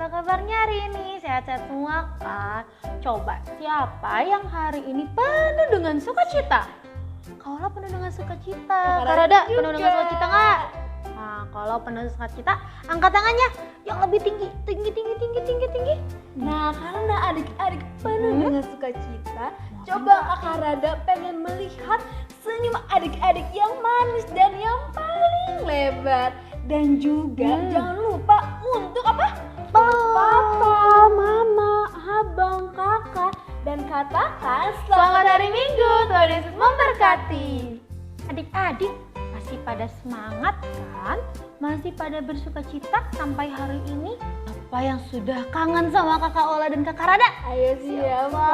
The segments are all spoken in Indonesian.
apa kabarnya hari ini? Sehat-sehat semua kan? Coba siapa yang hari ini penuh dengan sukacita? Kaulah penuh dengan sukacita. Kak Rada penuh dengan sukacita nggak? Nah, kalau penuh sukacita, angkat tangannya yang lebih tinggi. Nah, karena adik-adik penuh dengan sukacita, coba Kakak Rada pengen melihat senyum adik-adik yang manis dan yang paling lebar. Dan juga jangan lupa untuk apa? Papa, mama, abang, kakak, dan katakan Selamat hari Minggu, Tuhan Yesus memberkati. Adik-adik masih pada semangat kan? Masih pada bersukacita sampai hari ini? Apa yang sudah kangen sama Kakak Ola dan Kakak Rada? Ayo siapa?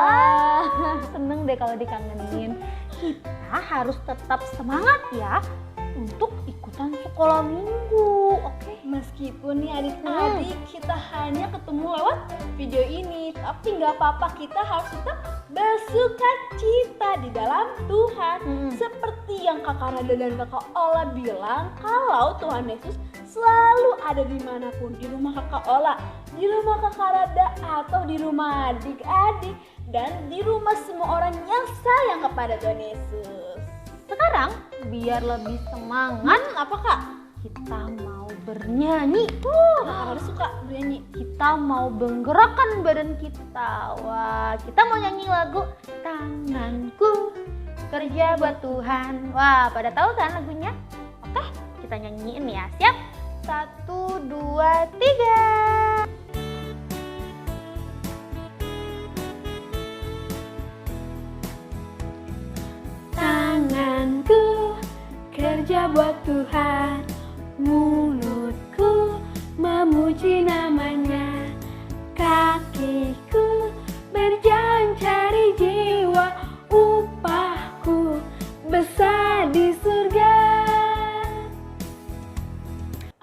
Seneng deh kalau dikangenin. Kita harus tetap semangat ya untuk ikutan sekolah minggu. Oke. Meskipun nih adik-adik kita hanya ketemu lewat video ini, tapi nggak apa-apa, kita harus tetap bersukacita di dalam Tuhan. Seperti yang Kakak Rada dan Kakak Ola bilang, kalau Tuhan Yesus selalu ada dimanapun, di rumah Kakak Ola, di rumah Kakak Rada, atau di rumah adik-adik, dan di rumah semua orang yang sayang kepada Tuhan Yesus. Sekarang biar lebih semangat, Apa Kak? kita mau bernyanyi. Kakak Rada suka bernyanyi. Kita mau menggerakkan badan kita. Wah, kita mau nyanyi lagu Tanganku Kerja Buat Tuhan. Wah, pada tahu kan lagunya? Oke, kita nyanyiin ya. Siap? 1, 2, 3. Tanganku kerja buat Tuhan, mulutku memuji namanya, kakiku berjalan cari jiwa, upahku besar di surga.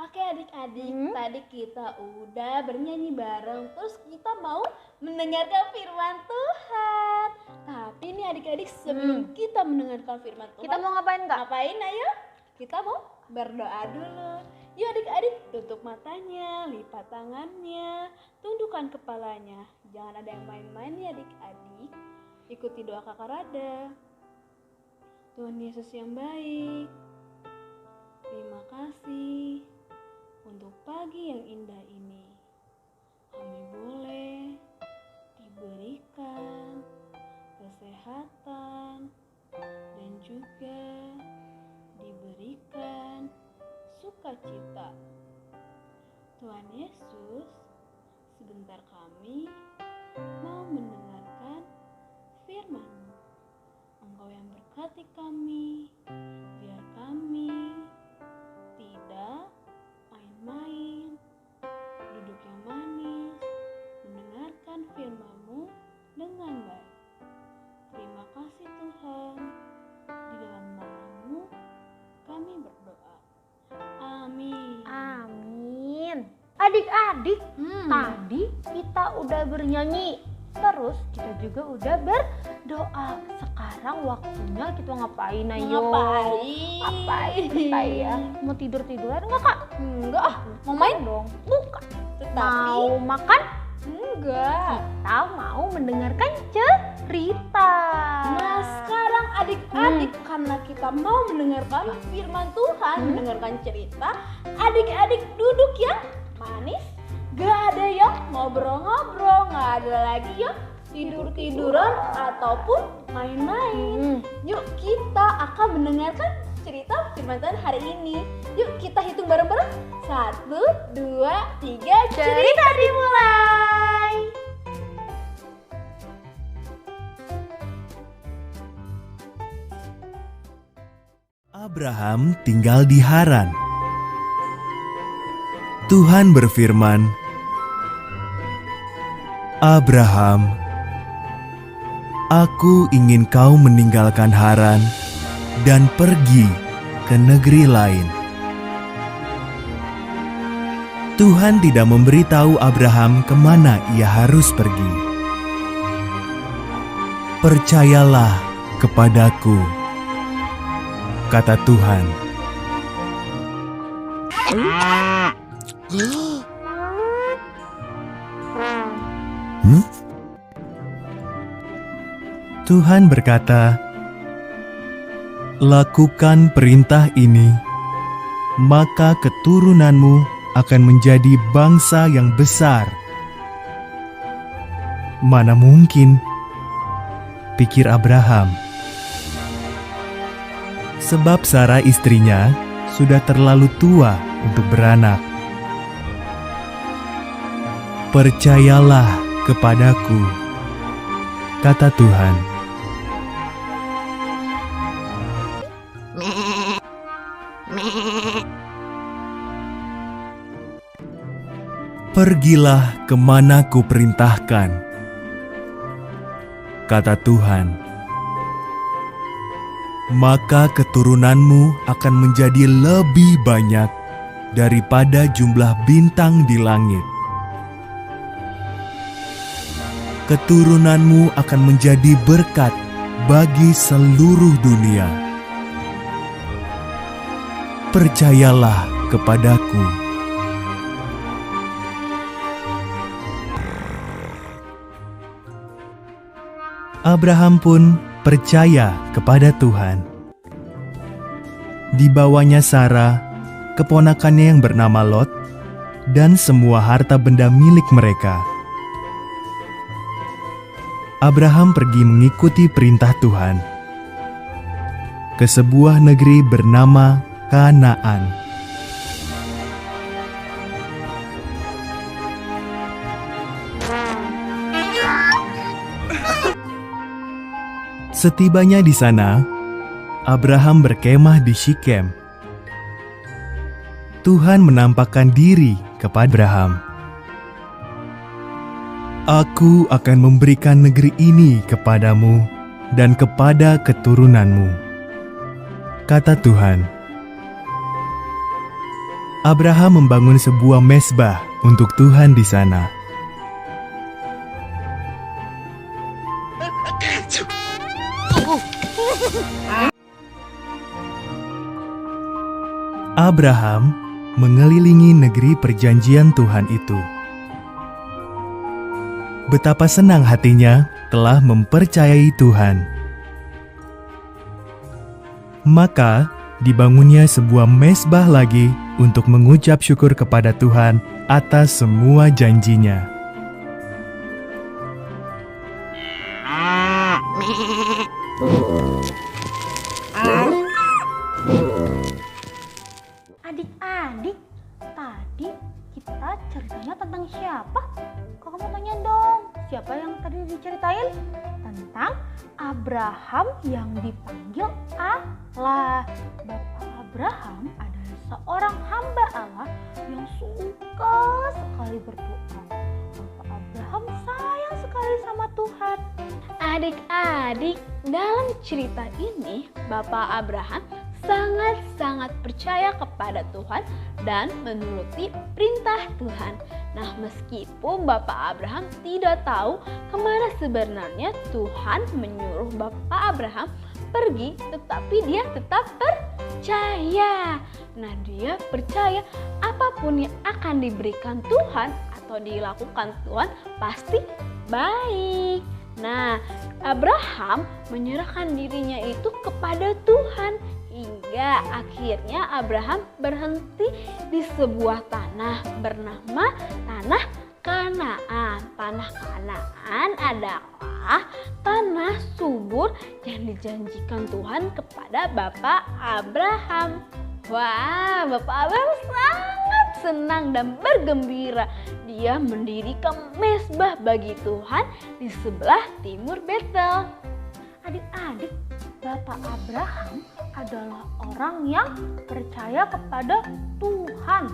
Oke adik-adik, tadi kita udah bernyanyi bareng, terus kita mau mendengarkan firman Tuhan. Tapi nih adik-adik, sebelum kita mendengarkan firman Tuhan, Kita mau ngapain, Kak? ngapain ayo? Kita mau berdoa dulu. Yuk adik-adik, tutup matanya, lipat tangannya, tundukkan kepalanya. Jangan ada yang main-main ya adik-adik. Ikuti doa Kakak Rada. Tuhan Yesus yang baik, terima kasih untuk pagi yang indah ini. Kami boleh diberikan kesehatan dan juga diberikan sukacita. Tuhan Yesus, sebentar kami mau mendengarkan firman-Mu. Engkau yang berkati kami, biar kami tidak main-main, duduk yang manis, mendengarkan firman-Mu dengan baik. Terima kasih Tuhan, di dalam nama-Mu kami berdoa. Amin. Amin. Adik-adik, tadi kita udah bernyanyi, terus kita juga udah berdoa. Sekarang waktunya kita ngapain ayo? Ngapain kita ya? Mau tidur-tiduran enggak, Kak? Enggak ah, mau main dong. Bukan. Tetapi Mau makan? enggak. Kita mau mendengarkan cerita. Nah sekarang adik-adik, karena kita mau mendengarkan firman Tuhan, mendengarkan cerita, adik-adik duduk yang manis, gak ada yang ngobrol-ngobrol, gak ada lagi yang tidur-tiduran ataupun main-main. Yuk kita akan mendengarkan cerita firman Tuhan hari ini. Yuk kita hitung bareng-bareng. 1, 2, 3, cerita dimulai. Abraham tinggal di Haran. Tuhan berfirman, "Abraham, Aku ingin kau meninggalkan Haran dan pergi ke negeri lain." Tuhan tidak memberitahu Abraham kemana ia harus pergi. "Percayalah kepadaku," kata Tuhan. Tuhan berkata, "Lakukan perintah ini, maka keturunanmu akan menjadi bangsa yang besar." "Mana mungkin," pikir Abraham, sebab Sarah istrinya sudah terlalu tua untuk beranak. "Percayalah kepadaku," kata Tuhan. "Pergilah kemana kuperintahkan," kata Tuhan. "Maka keturunanmu akan menjadi lebih banyak daripada jumlah bintang di langit. Keturunanmu akan menjadi berkat bagi seluruh dunia. Percayalah kepadaku." Abraham pun percaya kepada Tuhan. Dibawanya Sarah, keponakannya yang bernama Lot, dan semua harta benda milik mereka. Abraham pergi mengikuti perintah Tuhan ke sebuah negeri bernama Kanaan. Setibanya di sana, Abraham berkemah di Syichem. Tuhan menampakkan diri kepada Abraham. "Aku akan memberikan negeri ini kepadamu dan kepada keturunanmu," kata Tuhan. Abraham membangun sebuah mezbah untuk Tuhan di sana. Abraham mengelilingi negeri perjanjian Tuhan itu. Betapa senang hatinya telah mempercayai Tuhan. Maka dibangunnya sebuah mezbah lagi untuk mengucap syukur kepada Tuhan atas semua janjinya. Adik-adik, tadi kita ceritanya tentang siapa? Kok kamu tanya dong, siapa yang tadi diceritain? Tentang Abraham yang dipanggil Allah. Bapak Abraham adalah seorang hamba Allah yang suka sekali berdoa. Bapak Abraham sayang sekali sama Tuhan. Adik-adik, dalam cerita ini Bapak Abraham sangat-sangat percaya kepada Tuhan dan menuruti perintah Tuhan. Nah, meskipun Bapak Abraham tidak tahu kemana sebenarnya Tuhan menyuruh Bapak Abraham pergi, tetapi dia tetap percaya. Nah, dia percaya apapun yang akan diberikan Tuhan atau dilakukan Tuhan pasti baik. Nah, Abraham menyerahkan dirinya itu kepada Tuhan hingga akhirnya Abraham berhenti di sebuah tanah bernama Tanah Kanaan. Tanah Kanaan adalah tanah subur yang dijanjikan Tuhan kepada Bapak Abraham. Wah, Bapak Abraham sangat senang dan bergembira. Dia mendirikan mezbah bagi Tuhan di sebelah timur Betel. Adik-adik, Bapak Abraham adalah orang yang percaya kepada Tuhan.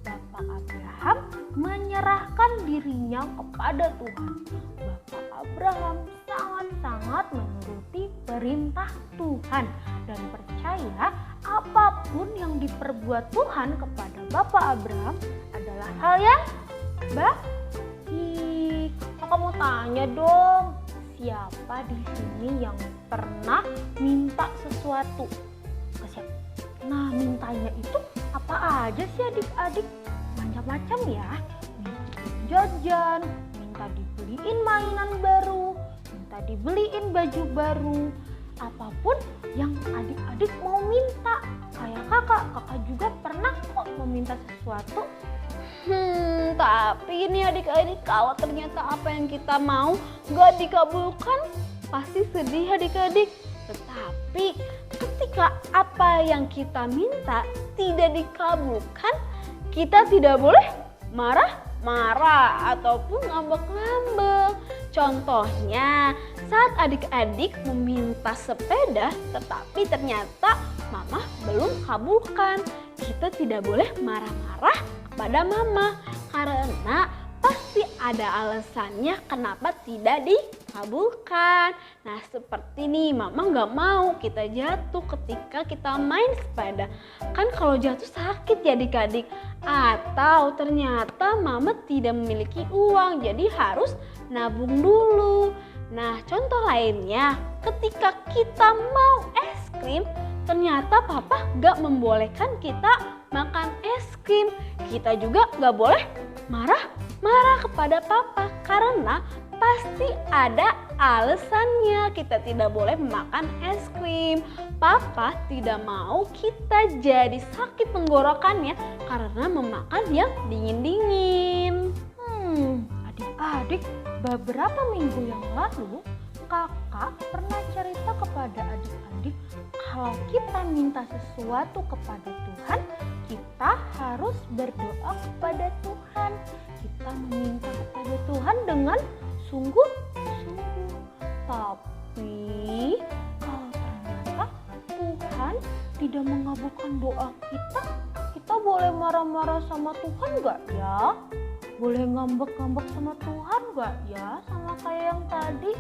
Bapak Abraham menyerahkan dirinya kepada Tuhan. Bapak Abraham sangat-sangat menuruti perintah Tuhan dan percaya apapun yang diperbuat Tuhan kepada Bapak Abraham adalah hal yang baik. Kamu tanya dong, siapa di sini yang pernah minta sesuatu ke siapa? Nah, mintanya itu apa aja sih adik-adik? Macam-macam ya. Minta jajan, minta dibeliin mainan baru, minta kita dibeliin baju baru, apapun yang adik-adik mau minta. Kayak kakak juga pernah kok meminta sesuatu. Tapi ini adik-adik, kalau ternyata apa yang kita mau gak dikabulkan, pasti sedih adik-adik. Tetapi ketika apa yang kita minta tidak dikabulkan, kita tidak boleh marah-marah ataupun ngambek-ngambek. Contohnya saat adik-adik meminta sepeda tetapi ternyata mama belum kabulkan, kita tidak boleh marah-marah kepada mama karena pasti ada alasannya kenapa tidak dikabulkan. Nah seperti nih, mama gak mau kita jatuh ketika kita main sepeda. Kan kalau jatuh sakit ya adik-adik. Atau ternyata mama tidak memiliki uang, jadi harus nabung dulu. Nah contoh lainnya, ketika kita mau es krim, ternyata papa gak membolehkan kita makan es krim. Kita juga gak boleh marah kepada papa karena pasti ada alasannya kita tidak boleh makan es krim. Papa tidak mau kita jadi sakit tenggorokannya karena memakan yang dingin-dingin. Adik-adik, beberapa minggu yang lalu kakak pernah cerita kepada adik-adik kalau kita minta sesuatu kepada Tuhan, kita harus berdoa kepada Tuhan. Kita meminta kepada Tuhan dengan sungguh-sungguh. Tapi kalau ternyata Tuhan tidak mengabulkan doa kita boleh marah-marah sama Tuhan gak ya? Boleh ngambek-ngambek sama Tuhan gak ya? Sama kayak yang tadi?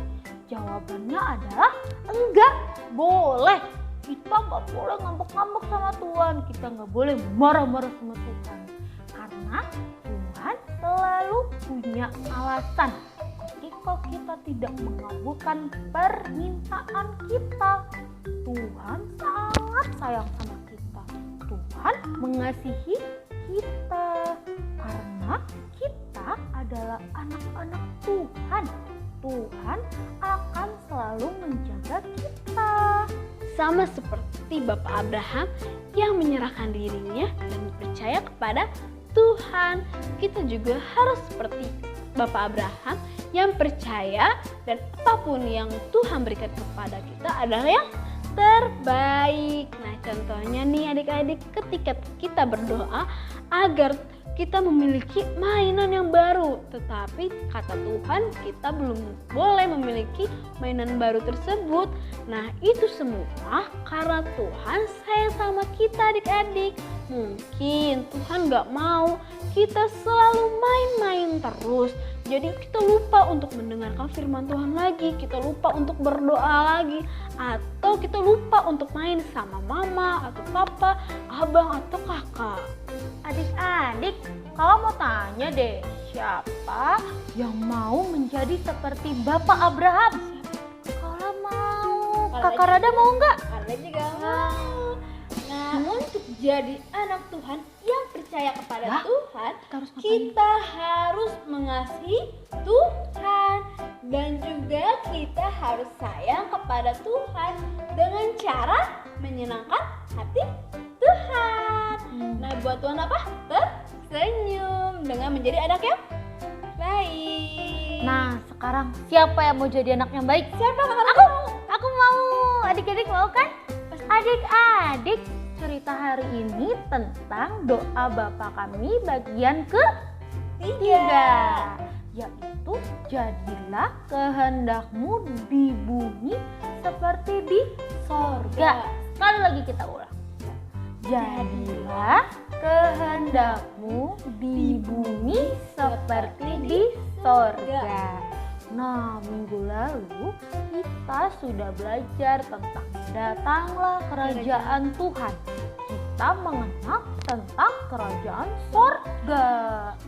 Jawabannya adalah enggak boleh. Kita gak boleh ngambek-ngambek sama Tuhan. Kita gak boleh marah-marah sama Tuhan. Karena Tuhan selalu punya alasan ketika kita tidak mengabulkan permintaan kita. Tuhan sangat sayang sama kita. Tuhan mengasihi kita karena kita adalah anak-anak Tuhan. Tuhan akan selalu menjaga kita. Sama seperti Bapak Abraham yang menyerahkan dirinya dan percaya kepada Tuhan, kita juga harus seperti Bapak Abraham yang percaya dan apapun yang Tuhan berikan kepada kita adalah yang terbaik. Nah contohnya nih adik-adik, ketika kita berdoa agar kita memiliki mainan yang baru, tetapi kata Tuhan kita belum boleh memiliki mainan baru tersebut. Nah itu semua karena Tuhan sayang sama kita adik-adik. Mungkin Tuhan gak mau kita selalu main-main terus, jadi kita lupa untuk mendengarkan firman Tuhan lagi, kita lupa untuk berdoa lagi, atau kita lupa untuk main sama mama atau papa, abang atau kakak. Adik-adik, kalau mau tanya deh, siapa yang mau menjadi seperti Bapak Abraham? Kalau mau, Kakak Rada mau nggak? Rada juga mau. Nah, untuk jadi anak Tuhan yang percaya kepada Tuhan, kita harus mengasihi Tuhan dan juga kita harus sayang kepada Tuhan dengan cara menyenangkan hati Tuhan. Nah, buat Tuhan apa? Tersenyum dengan menjadi anak yang baik. Nah, sekarang siapa yang mau jadi anak yang baik? Siapa? Aku mau. Adik-adik mau kan? Adik-adik, cerita hari ini tentang doa Bapa Kami bagian ketiga, yaitu jadilah kehendakmu di bumi seperti di sorga. Sekali lagi kita ulang. Jadilah kehendakmu di bumi seperti di sorga. Nah, minggu lalu kita sudah belajar tentang datanglah kerajaan Tuhan. Kita mengenal tentang kerajaan sorga.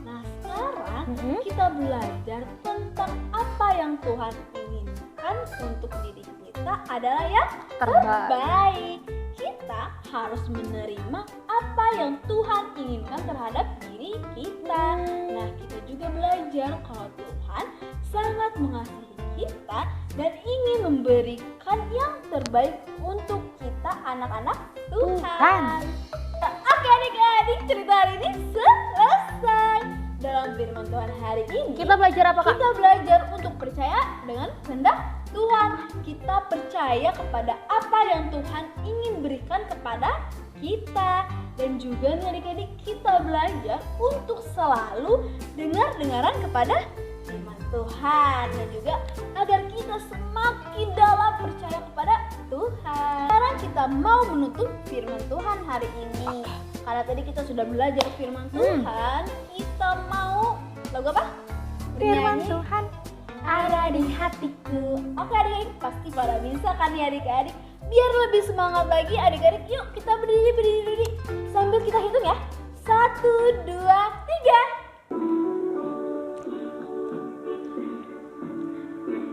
Nah, sekarang kita belajar tentang apa yang Tuhan inginkan untuk diri kita adalah yang terbaik. Kita harus menerima apa yang Tuhan inginkan terhadap diri kita. Nah, kita juga belajar kalau Tuhan sangat mengasihi kita dan ingin memberikan yang terbaik untuk kita anak-anak Tuhan. Oke adik-adik, cerita hari ini selesai. Dalam firman Tuhan hari ini Kita belajar apa, Kak? kita belajar untuk percaya dengan kehendak Tuhan. Kita percaya kepada apa yang Tuhan ingin berikan kepada kita. Dan juga nih adik-adik, kita belajar untuk selalu dengar-dengaran kepada firman Tuhan. Dan juga agar kita semakin dalam percaya kepada Tuhan. Sekarang kita mau menutup firman Tuhan hari ini. Karena tadi kita sudah belajar firman Tuhan, kita mau lagu apa? Firman Bernyanyi. Tuhan Ada di hatiku. Oke adik-adik, pasti pada bisa kan ya adik-adik. Biar lebih semangat lagi adik-adik, yuk kita berdiri. Sambil kita hitung ya. 1, 2, 3.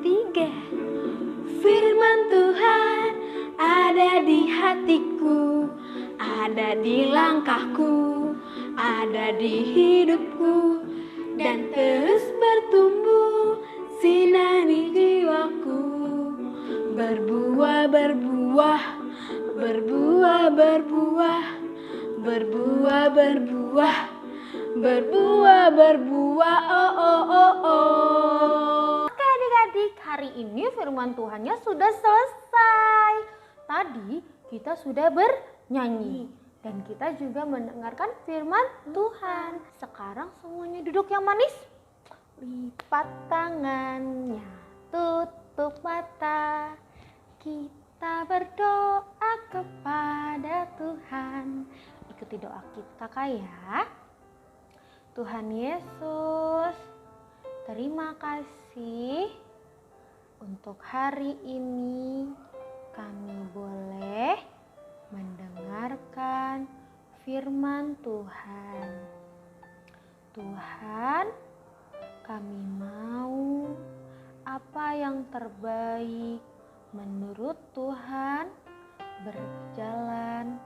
3. Firman Tuhan ada di hatiku, ada di langkahku, ada di hidupku, dan terus bertumbuh sinari jiwaku. Berbuah, berbuah, berbuah, berbuah, berbuah, berbuah, berbuah, berbuah, oh, oh, oh, oh. Oke adik-adik, hari ini firman Tuhannya sudah selesai. Tadi kita sudah bernyanyi dan kita juga mendengarkan firman Tuhan. Sekarang semuanya duduk yang manis. Lipat tangannya, tutup mata. Kita berdoa kepada Tuhan. Ikuti doa kita, Kak ya. Tuhan Yesus, terima kasih untuk hari ini kami boleh mendengarkan firman Tuhan. Tuhan, kami mau apa yang terbaik menurut Tuhan berjalan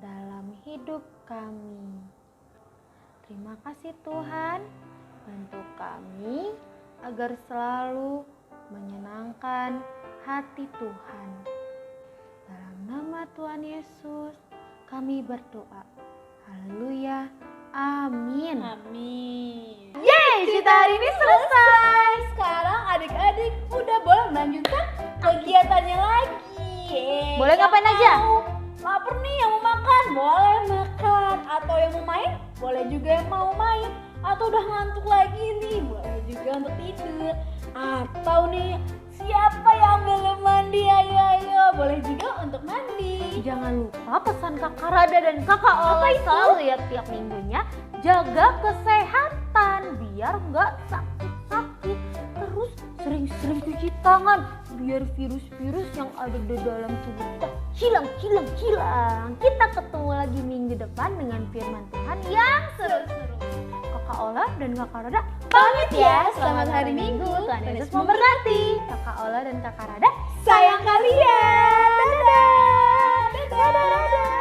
dalam hidup kami. Terima kasih Tuhan, bantu kami agar selalu menyenangkan hati Tuhan. Dalam nama Tuhan Yesus kami berdoa. Haleluya. Amin. Amin. Yeay, cerita hari ini selesai. Sekarang adik-adik udah boleh melanjutkan kegiatannya lagi. Boleh Yang ngapain aja? mau lapar nih yang mau makan, boleh makan. Atau yang mau main, boleh juga yang mau main. Atau udah ngantuk lagi nih, boleh juga untuk tidur. Atau nih siapa yang belum mandi, ayo boleh juga untuk mandi. Jangan lupa pesan Kakak Rada dan Kakak Ola selalu ya tiap minggunya. Jaga kesehatan biar nggak sakit-sakit. Terus sering-sering cuci tangan biar virus-virus yang ada di dalam tubuh kita hilang. Kita ketemu lagi minggu depan dengan firman Tuhan yang seru-seru. Kakak Ola dan Kakak Rada Pamit ya, selamat hari Minggu. Tuhan Yesus memberkati. Kakak Ola dan Kakak Rada Sayang kalian. Dadah. dadah.